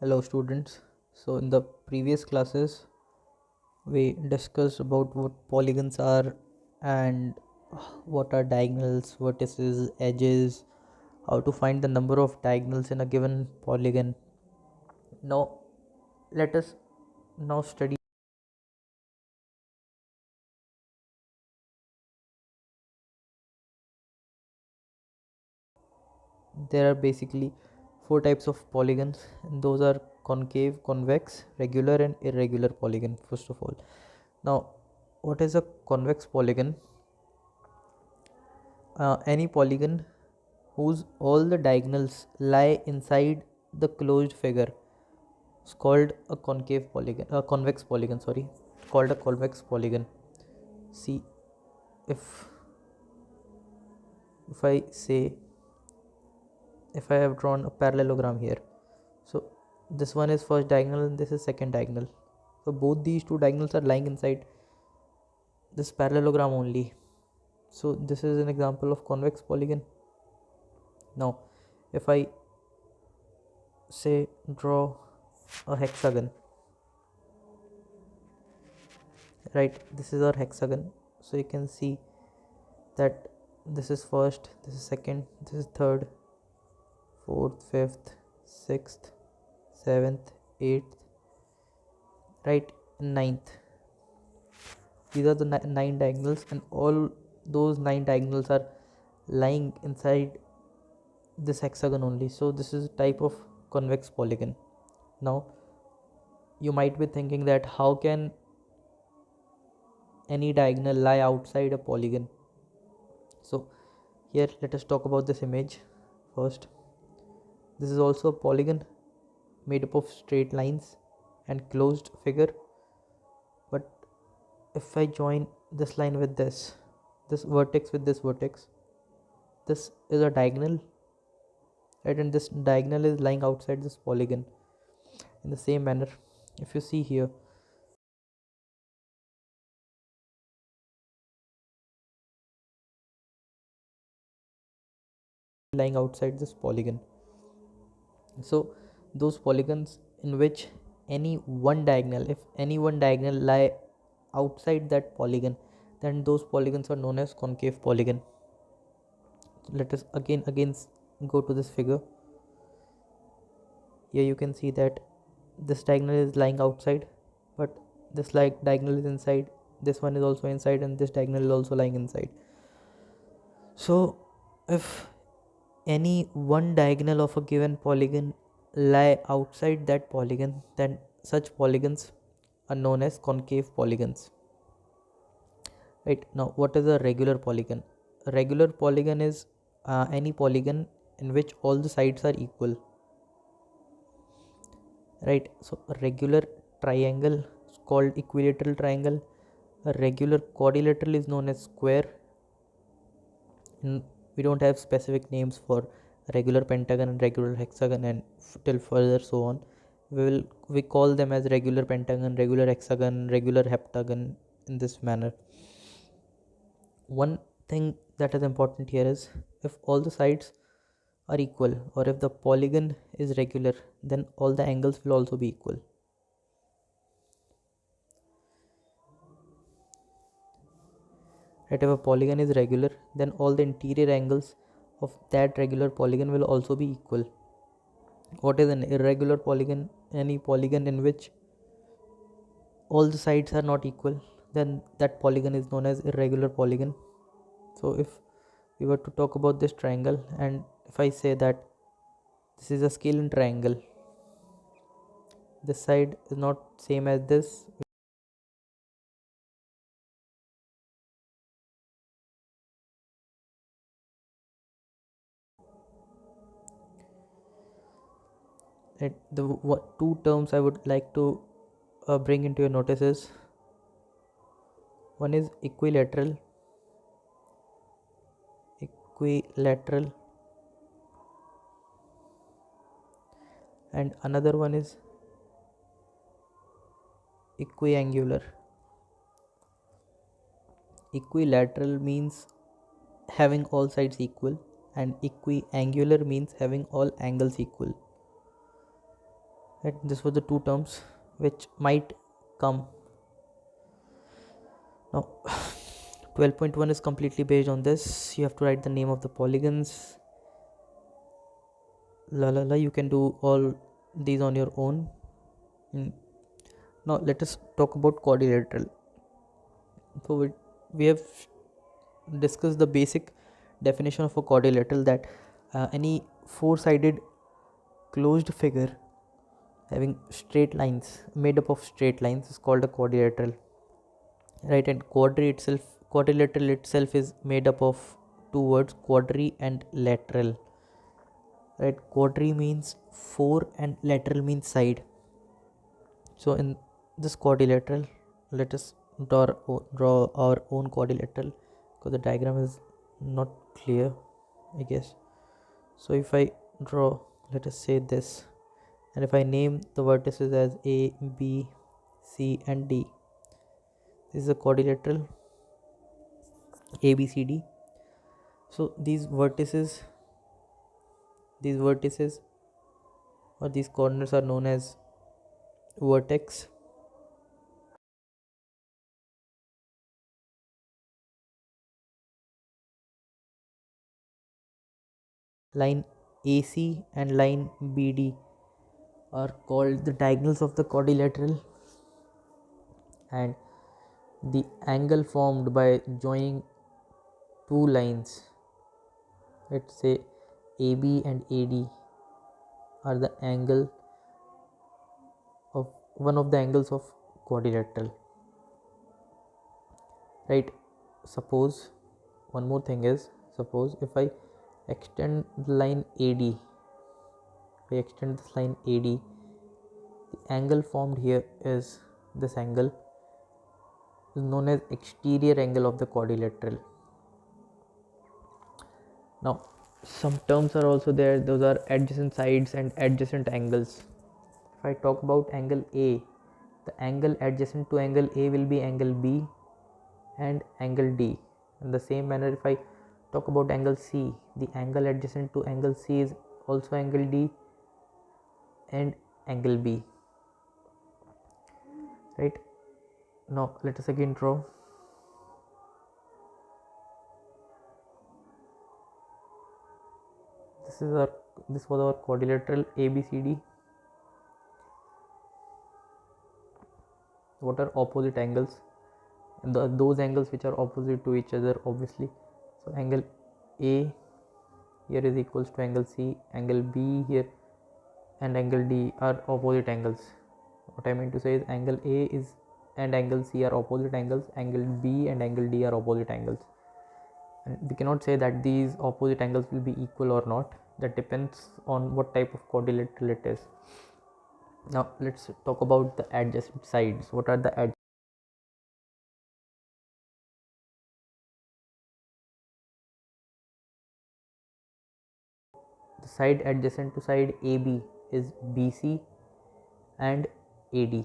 Hello students. So in the previous classes we discussed about what polygons are and what are diagonals, vertices, edges, how to find the number of diagonals in a given polygon. Now let us now study. There are basically four types of polygons, and those are concave, convex, regular and irregular polygon. First of all, now what is a convex polygon? Any polygon whose all the diagonals lie inside the closed figure is called a concave polygon, a convex polygon, sorry, called a convex polygon. See, if if I say, if I have drawn a parallelogram here, so this one is first diagonal and this is second diagonal, so both these two diagonals are lying inside this parallelogram only. So this is an example of convex polygon. Now if I say draw a hexagon, right, this is our hexagon, so you can see that this is first, this is second, this is third, fourth, fifth, sixth, seventh, eighth, right, and ninth. These are the nine diagonals, and all those nine diagonals are lying inside this hexagon only. So this is a type of convex polygon. Now you might be thinking that how can any diagonal lie outside a polygon? So here let us talk about this image first. This is also a polygon made up of straight lines and closed figure, but if I join this line with this vertex with this vertex, this is a diagonal, right, and this diagonal is lying outside this polygon. In the same manner, if you see here, lying outside this polygon. So those polygons in which any one diagonal, if any one diagonal lie outside that polygon, then those polygons are known as concave polygon. So let us again go to this figure. Here you can see that this diagonal is lying outside, but this like diagonal is inside, this one is also inside, and this diagonal is also lying inside. So if any one diagonal of a given polygon lie outside that polygon, then such polygons are known as concave polygons. Right, now what is a regular polygon? A regular polygon is any polygon in which all the sides are equal, right? So a regular triangle is called equilateral triangle, a regular quadrilateral is known as square, and we don't have specific names for regular pentagon and regular hexagon and till further so on. We call them as regular pentagon, regular hexagon, regular heptagon, in this manner. One thing that is important here is, if all the sides are equal, or if the polygon is regular, then all the angles will also be equal. Right, if a polygon is regular, then all the interior angles of that regular polygon will also be equal. What is an irregular polygon? Any polygon in which all the sides are not equal, then that polygon is known as irregular polygon. So if we were to talk about this triangle, and if I say that this is a scalene triangle, this side is not same as this, the two terms I would like to bring into your notice is, one is equilateral, and another one is equiangular. Equilateral means having all sides equal, and equiangular means having all angles equal. Right, this were the two terms which might come. Now 12.1 is completely based on this. You have to write the name of the polygons, you can do all these on your own. Now let us talk about quadrilateral. So we have discussed the basic definition of a quadrilateral, that any four-sided closed figure having straight lines, made up of straight lines, is called a quadrilateral, right? And quadrilateral itself is made up of two words, quadri and lateral, right? Quadri means four and lateral means side. So in this quadrilateral, let us draw our own quadrilateral, because the diagram is not clear, I guess. So if I draw, let us say this, and if I name the vertices as A, B, C and D, this is a quadrilateral A, B, C, D. So these vertices or these corners are known as vertex, line AC and line BD are called the diagonals of the quadrilateral, and the angle formed by joining two lines, let's say AB and AD, are the angle of one of the angles of quadrilateral, right? Suppose one more thing is, suppose if I extend the line AD, the angle formed here is this angle is known as exterior angle of the quadrilateral. Now some terms are also there, those are adjacent sides and adjacent angles. If I talk about angle A, the angle adjacent to angle A will be angle B and angle D. In the same manner, if I talk about angle C, the angle adjacent to angle C is also angle D and angle B, right? Now let us again draw. This was our quadrilateral ABCD. What are opposite angles? Those angles which are opposite to each other, obviously. So angle A here is equals to angle C, angle B here and angle D are opposite angles. What I mean to say is angle A is and angle C are opposite angles, angle B and angle D are opposite angles. And we cannot say that these opposite angles will be equal or not. That depends on what type of quadrilateral it is. Now let's talk about the adjacent sides. What are the side adjacent to side AB is BC and AD,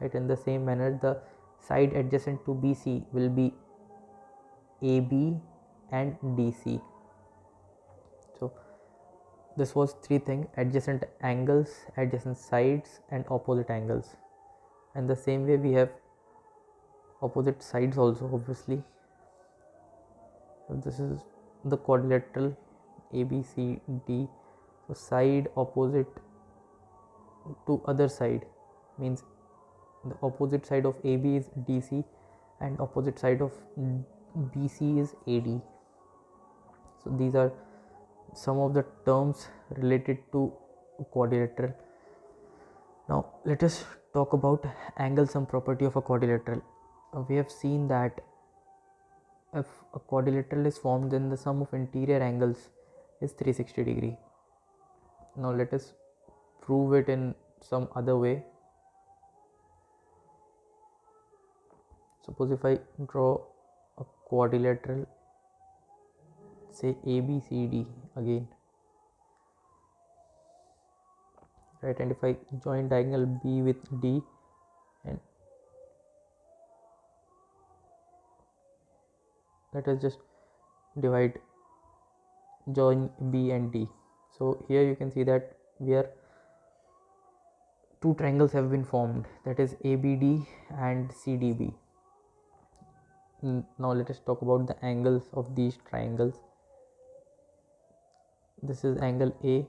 right? In the same manner, the side adjacent to BC will be AB and DC. So this was three things: adjacent angles, adjacent sides and opposite angles. And the same way we have opposite sides also, obviously. So this is the quadrilateral ABCD. So side opposite to other side means the opposite side of AB is DC and opposite side of BC is AD. So these are some of the terms related to quadrilateral. Now let us talk about angle sum property of a quadrilateral. We have seen that if a quadrilateral is formed, then the sum of interior angles is 360 degree. Now let us prove it in some other way. Suppose if I draw a quadrilateral, say ABCD again, right, and if I join diagonal B with D, and let us just join B and D. So here you can see that we are two triangles have been formed, that is ABD and CDB. Now let us talk about the angles of these triangles. This is angle A,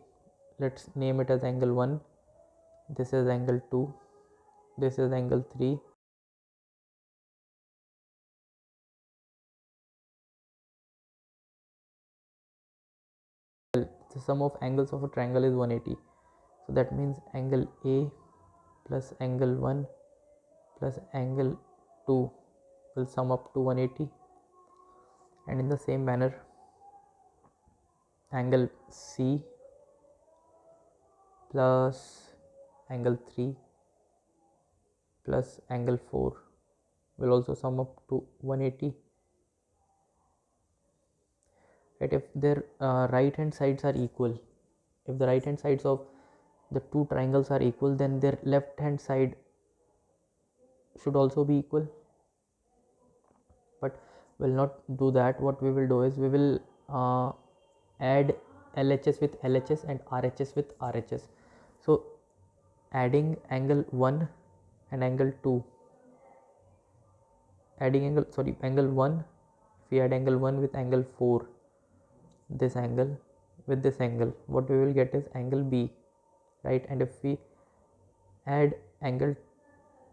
let's name it as angle 1. This is angle 2, this is angle 3. The sum of angles of a triangle is 180. So that means angle A plus angle 1 plus angle 2 will sum up to 180. And in the same manner, angle C plus angle 3 plus angle 4 will also sum up to 180. Right, if their right hand sides are equal, if the right hand sides of the two triangles are equal, then their left hand side should also be equal. But we'll not do that. What we will do is we will add LHS with LHS and RHS with RHS. So adding angle 1 and angle 2, angle 1, if we add angle 1 with angle 4, this angle with this angle, what we will get is angle B, right? And if we add angle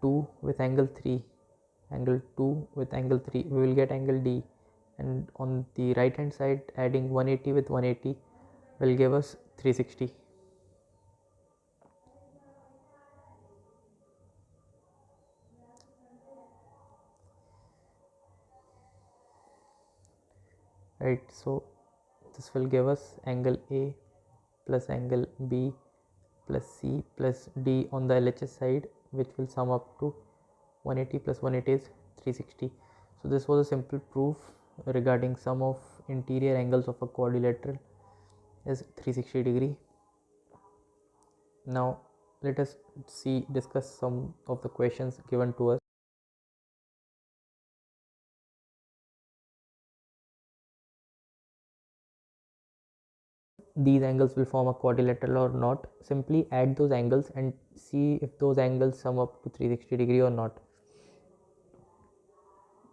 2 with angle 3, angle 2 with angle 3, we will get angle D. And on the right hand side, adding 180 with 180 will give us 360. Right, so this will give us angle A plus angle B plus C plus D on the LHS side, which will sum up to 180 plus 180 is 360. So this was a simple proof regarding sum of interior angles of a quadrilateral is 360 degree. Now let us discuss some of the questions given to us. These angles will form a quadrilateral or not. Simply add those angles and see if those angles sum up to 360 degree or not.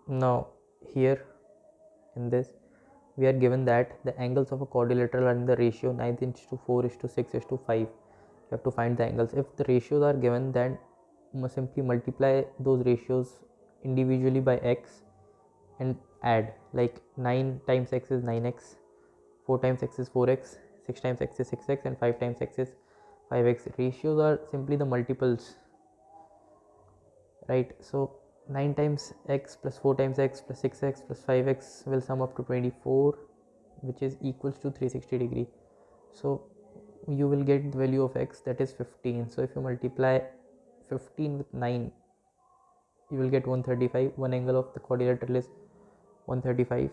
Now here in this, we are given that the angles of a quadrilateral are in the ratio 9:4:6:5. You have to find the angles. If the ratios are given, then simply multiply those ratios individually by x and add, like 9 times x is 9x, 4 times x is 4x, 6 times x is 6x, and 5 times x is 5x. Ratios are simply the multiples, right? So 9 times x plus 4 times x plus 6x plus 5x will sum up to 24, which is equals to 360 degree. So you will get the value of x, that is 15. So if you multiply 15 with 9, you will get 135. One angle of the quadrilateral is 135.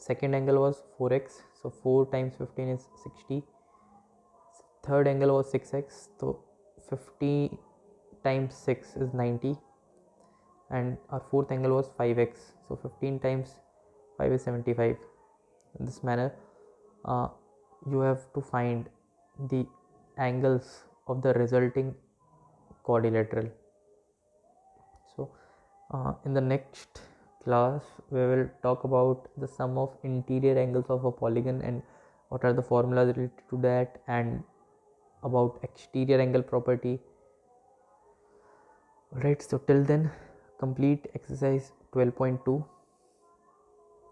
Second angle was 4x, so 4 times 15 is 60. Third angle was 6x, so 50 times 6 is 90. And our fourth angle was 5x, so 15 times 5 is 75. In this manner, you have to find the angles of the resulting quadrilateral. So in the next class, we will talk about the sum of interior angles of a polygon and what are the formulas related to that, and about exterior angle property. Right, so till then, complete exercise 12.2.